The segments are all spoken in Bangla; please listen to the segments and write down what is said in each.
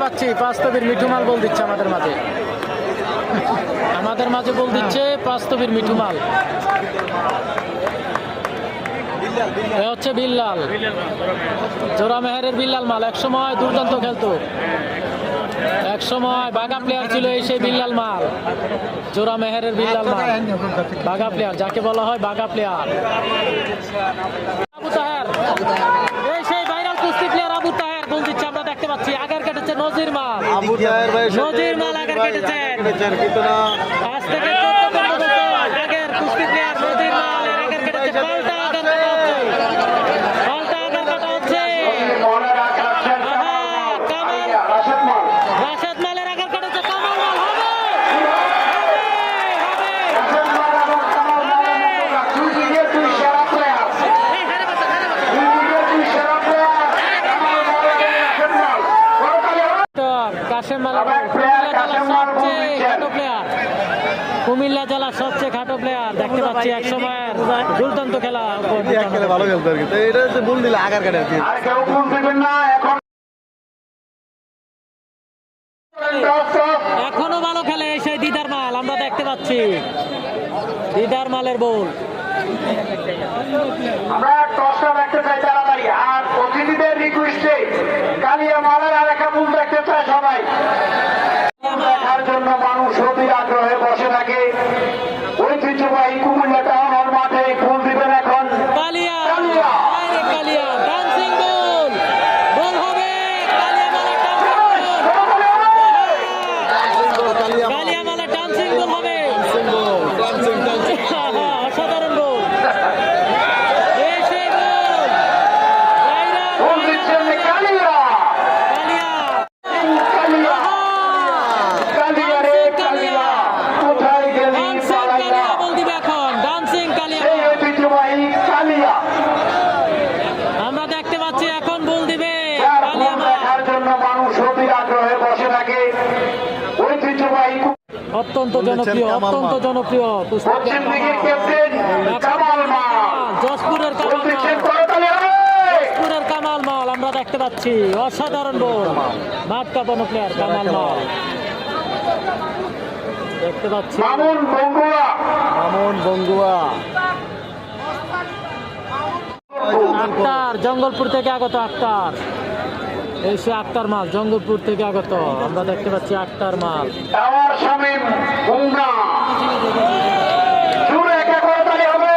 পাচ্ছি পাঁচতবির মিঠু মাল বল দিচ্ছে আমাদের মাঝে বল দিচ্ছে পাঁচতবির মিঠু মাল। এ হচ্ছে বিল্লাল, জোড়া মেহেরের বিল্লাল মাল। একসময় দুর্দান্ত খেলতো, একসময় বাঘা প্লেয়ার ছিল এই সেই বিল্লাল মাল, জোড়া মেহেরের বিল্লাল মাল, বাঘা প্লেয়ার যাকে বলা হয় বাঘা প্লেয়ার। আবু তাহের, এই সেই ভাইরাল কুস্তি প্লেয়ার আবু তাহের গোল দিচ্ছে আমরা দেখতে পাচ্ছি। আগের কেটেছে নজির মাল, নজির মাল আগের কেটেছেন। আজ থেকে 14 বছর আগের কুস্তি প্লেয়ার নজির মাল আগের কেটেছে। পাল্টা আগের কাটা হচ্ছে, রাশেদ মালের আগের কেটেছে। কামাল মাল হবে, কাশেম মালের কুমিল্লা জেলার সবচেয়ে খাটো প্লেয়ার দেখতে পাচ্ছি। এক সময়ের দুর্দান্ত খেলা, ভালো খেলতো আর কি। তো এটা হচ্ছে ভুল দিলে আগার কাটে আর কি। এখনো ভালো খেলে সেই দিদার মাল আমরা দেখতে পাচ্ছি। দিদার মালের বল আমরা টসটা দেখতে চাই তাড়াতাড়ি। আর অতিথিদের রিকোয়েস্টে কালিয়া মালের আর একটা বুল দেখতে চায় সবাই। দেখার জন্য মানুষ অতি আগ্রহে বসে থাকে। ঐতিহ্যবাহী কুমিল্লা টাউন হল মাঠে ফুল দিবেন এখন কালিয়া, কালিয়া ডান্সিং বল, বল হবে কালিয়া মালের কালিয়া মালের ডান্সিং বল হবে। অসাধারণ বল, এই সেই বল ফুল দিচ্ছেন কালিয়া। কালিয়া কালিয়া রে কালিয়া, কোথায় গেলি পালাইয়া? বল দিবে এখন ডান্সিং কালিয়া। সেই ঐতিহ্যবাহী কালিয়া আমরা দেখতে পাচ্ছি এখন বল দিবে যার কালিয়া ফুল মাল। দেখার জন্য মানুষ অতি আগ্রহে বসে থাকে। ঐতিহ্যবাহী অত্যন্ত জনপ্রিয়, অত্যন্ত জনপ্রিয় পশ্চিম দিকের ক্যাপ্টেন কামাল মাল। যশপুরের কামাল বলতেছেন মাল, করতালি হবে। যশপুরের কামাল মাল আমরা দেখতে পাচ্ছি। অসাধারণ বল, মাঠ কাঁপানো প্লেয়ার কামাল মাল দেখতে পাচ্ছি। মামুন বঙ্গুয়া, আক্তার জঙ্গলপুর থেকে আগত, আক্তার এই সে আক্তার মাল জঙ্গলপুর থেকে আগত আমরা দেখতে পাচ্ছি। আক্তার মাল টাওয়ার শামীম বুমরা, জুড়ে একে করতালি হবে।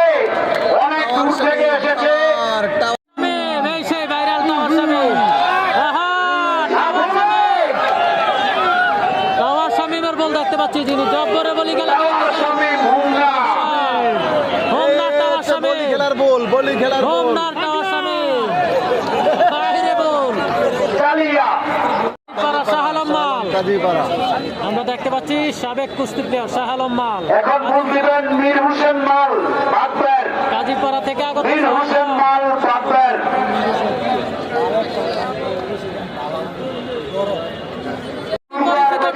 অনেক দূর থেকে এসেছে। এই সেই ভাইরাল টাওয়ার শামীম। আহা, টাওয়ার শামীমের বল দেখতে পাচ্ছি, যিনি জব্বরে বলি গেল টাওয়ার শামীম বুমরা, হোমনার টাওয়ার শামীম, খেলার বল, বলি খেলার বল। হোমনার টাওয়ার শামীম, বাইরে বল কালিয়া শাহ আলম মাল কাজীপাড়া। আমরা দেখতে পাচ্ছি। সাবেক কুস্তি প্লেয়ার শাহ আলম মাল এখন ভুল দিবেন মীর হোসেন মাল বাগবের। কাজীপাড়া থেকে আগত। মীর হোসেন মাল বাগবের।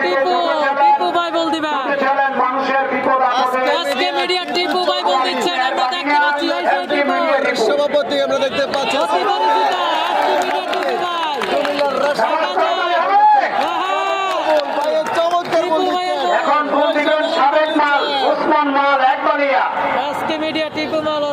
টিপু ভাই বল দিবা। ছিলেন মানুষের বিপদ আপদে। আজকে মিডিয়া টিপু ভাই বল দিচ্ছেন আমরা দেখতে পাচ্ছি। এই সেই টিপু, সভাপতি আমরা দেখতে পাচ্ছি। অতি পরিচিত আজকে মিডিয়া টিপু ভাই। চমৎকার বল দিচ্ছে। এখন ভুল দিবেন সাবেক মাল ওসমান মাল একবারিয়া। আজকে মিডিয়া টিপু মাল।